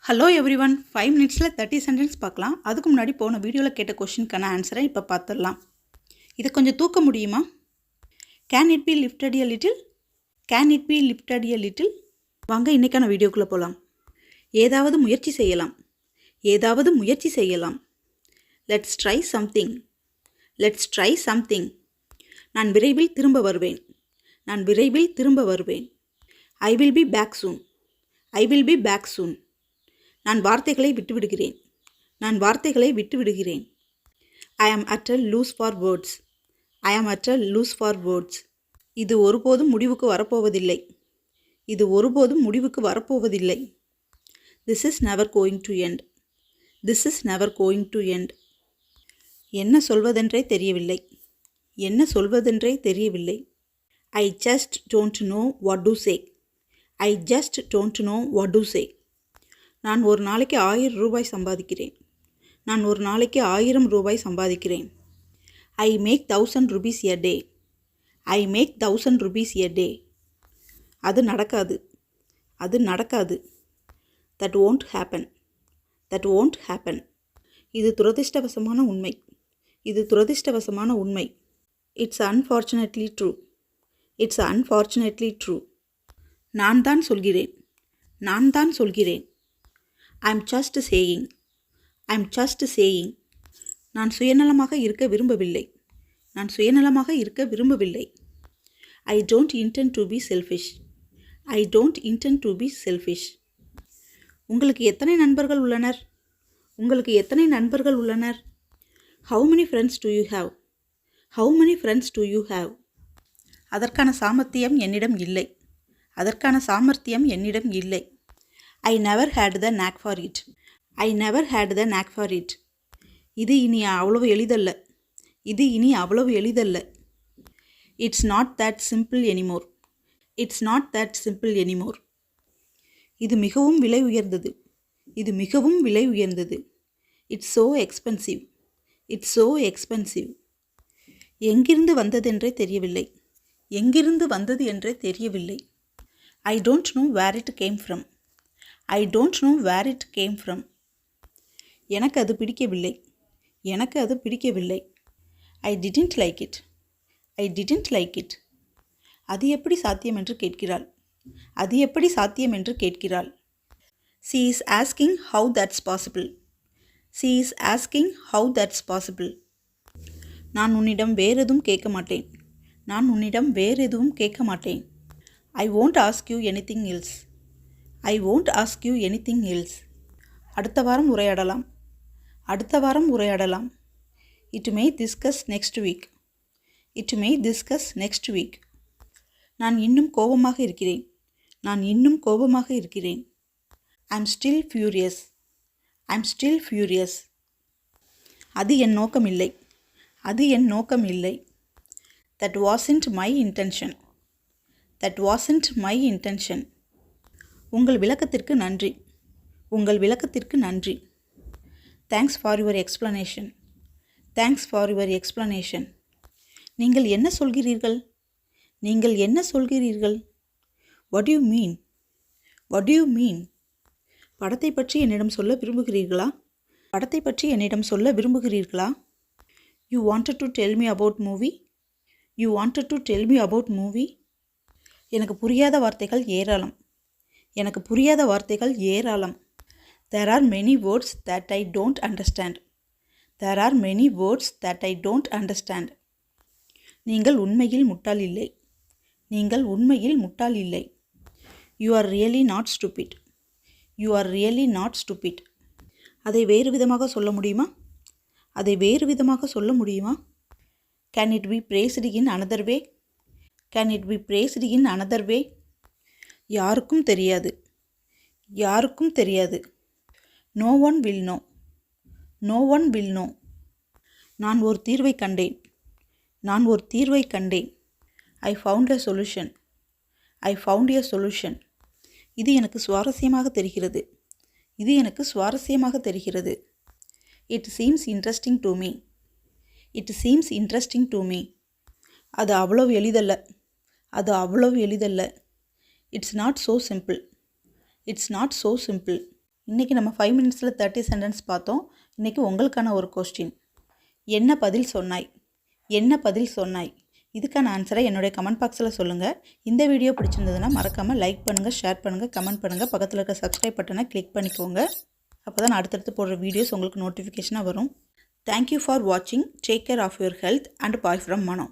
Hello every one 5 மினிட்ஸில் 30 sentence பார்க்கலாம். அதுக்கு முன்னாடி போன வீடியோவில் கேட்ட கொஷினுக்கான ஆன்சரை இப்போ பார்த்துடலாம். இதை கொஞ்சம் தூக்க முடியுமா? Can it be lifted a little? Can it be lifted a little? வாங்க இன்றைக்கான வீடியோக்குள்ளே போகலாம். ஏதாவது முயற்சி செய்யலாம். ஏதாவது முயற்சி செய்யலாம். Let's try something. Let's try something. நான் விரைவில் திரும்ப வருவேன். நான் விரைவில் திரும்ப வருவேன். I will be back soon. I will be back soon. நான் வார்த்தைகளை விட்டுவிடுகிறேன். நான் வார்த்தைகளை விட்டுவிடுகிறேன். I am at a loss for words. I am at a loss for words. இது ஒருபோதும் முடிவுக்கு வரப்போவதில்லை. இது ஒருபோதும் முடிவுக்கு வரப்போவதில்லை. This is never going to end. This is never going to end. என்ன சொல்வதென்றே தெரியவில்லை. என்ன சொல்வதென்றே தெரியவில்லை. I just don't know what to say. I just don't know what to say. நான் ஒரு நாளைக்கு 1000 ரூபாய் சம்பாதிக்கிறேன். நான் ஒரு நாளைக்கு 1000 ரூபாய் சம்பாதிக்கிறேன். I make 1000 rupees a day. I make 1000 rupees a day. அது நடக்காது. அது நடக்காது. That won't happen. That won't happen. இது துரதிர்ஷ்டவசமான உண்மை. இது துரதிர்ஷ்டவசமான உண்மை. It's unfortunately true. It's unfortunately true. நான் தான் சொல்கிறேன். நான் தான் சொல்கிறேன். I'm just saying. I'm just saying. நான் சுயநலமாக இருக்க விரும்பவில்லை. நான் சுயநலமாக இருக்க விரும்பவில்லை. I don't intend to be selfish. I don't intend to be selfish. உங்களுக்கு எத்தனை நண்பர்கள் உள்ளனர்? உங்களுக்கு எத்தனை நண்பர்கள் உள்ளனர்? How many friends to you have? How many friends to you have? அதற்கான சாமர்த்தியம் என்னிடம் இல்லை. அதற்கான சாமர்த்தியம் என்னிடம் இல்லை. I never had the knack for it. I never had the knack for it. இது இனி அவ்வளவு எளிதல்ல. இது இனி அவ்வளவு எளிதல்ல. It's not that simple anymore. It's not that simple anymore. இது மிகவும் விலை உயர்ந்தது. இது மிகவும் விலை உயர்ந்தது. It's so expensive. It's so expensive. எங்கிருந்து வந்ததென்றே தெரியவில்லை. எங்கிருந்து வந்தது என்றே தெரியவில்லை. I don't know where it came from. I don't know where it came from. எனக்கு அது பிடிக்கவில்லை. எனக்கு அது பிடிக்கவில்லை. I didn't like it. I didn't like it. அது எப்படி சாத்தியம் என்று கேட்கிறாள். அது எப்படி சாத்தியம் என்று கேட்கிறாள். She is asking how that's possible. She is asking how that's possible. நான் உன்னிடம் வேறெதுவும் கேட்க மாட்டேன். நான் உன்னிடம் வேறெதுவும் கேட்க மாட்டேன். I won't ask you anything else. I won't ask you anything else. அடுத்த வாரம் உரையாடலாம். அடுத்த வாரம் உரையாடலாம். It may discuss next week. It may discuss next week. நான் இன்னும் கோபமாக இருக்கிறேன். நான் இன்னும் கோபமாக இருக்கிறேன். I'm still furious. I'm still furious. அது என் நோக்கம் இல்லை. அது என் நோக்கம் இல்லை. That wasn't my intention. That wasn't my intention. உங்கள் விளக்கத்திற்கு நன்றி. உங்கள் விளக்கத்திற்கு நன்றி. Thanks for your explanation. Thanks for your explanation. நீங்கள் என்ன சொல்கிறீர்கள்? நீங்கள் என்ன சொல்கிறீர்கள்? What you mean? What you mean? படத்தை பற்றி என்னிடம் சொல்ல விரும்புகிறீர்களா? படத்தை பற்றி என்னிடம் சொல்ல விரும்புகிறீர்களா? You wanted to tell me about movie? You wanted to tell me about movie? எனக்கு புரியாத வார்த்தைகள் ஏராளம். எனக்கு புரியாத வார்த்தைகள் ஏராளம். There are many words that I don't understand. There are many words that I don't understand. நீங்கள் உண்மையில் முட்டாள் இல்லை. நீங்கள் உண்மையில் முட்டாள் இல்லை. You are really not stupid. You are really not stupid. அதை வேறு விதமாக சொல்ல முடியுமா? அதை வேறு விதமாக சொல்ல முடியுமா? Can it be praised in another way? Can it be praised in another way? யாருக்கும் தெரியாது. யாருக்கும் தெரியாது. No one will know. No one will know. நான் ஒரு தீர்வை கண்டேன். நான் ஒரு தீர்வை கண்டேன். I found a solution. I found a solution. இது எனக்கு சுவாரஸ்யமாக தெரிகிறது. இது எனக்கு சுவாரஸ்யமாக தெரிகிறது. It seems interesting to me. It seems interesting to me. அது அவ்வளவு எளிதல்ல. அது அவ்வளவு எளிதல்ல. It's not so simple. It's not so simple. இன்றைக்கி நம்ம 5 மினிட்ஸில் 30 சென்டென்ஸ் பார்த்தோம். இன்றைக்கி உங்களுக்கான ஒரு கொஸ்டின். என்ன பதில் சொன்னாய்? என்ன பதில் சொன்னாய்? இதுக்கான ஆன்சரை என்னுடைய கமெண்ட் பாக்ஸில் சொல்லுங்கள். இந்த வீடியோ பிடிச்சிருந்ததுன்னா மறக்காமல் லைக் பண்ணுங்கள், ஷேர் பண்ணுங்கள், கமெண்ட் பண்ணுங்கள். பக்கத்தில் இருக்க சப்ஸ்கிரைப் பட்டனை கிளிக் பண்ணிக்கோங்க. அப்போ தான் நான் அடுத்தடுத்து போடுற வீடியோஸ் உங்களுக்கு நோட்டிஃபிகேஷனாக வரும். தேங்க்யூ ஃபார் வாட்சிங். Take care of your health and bye from Mano.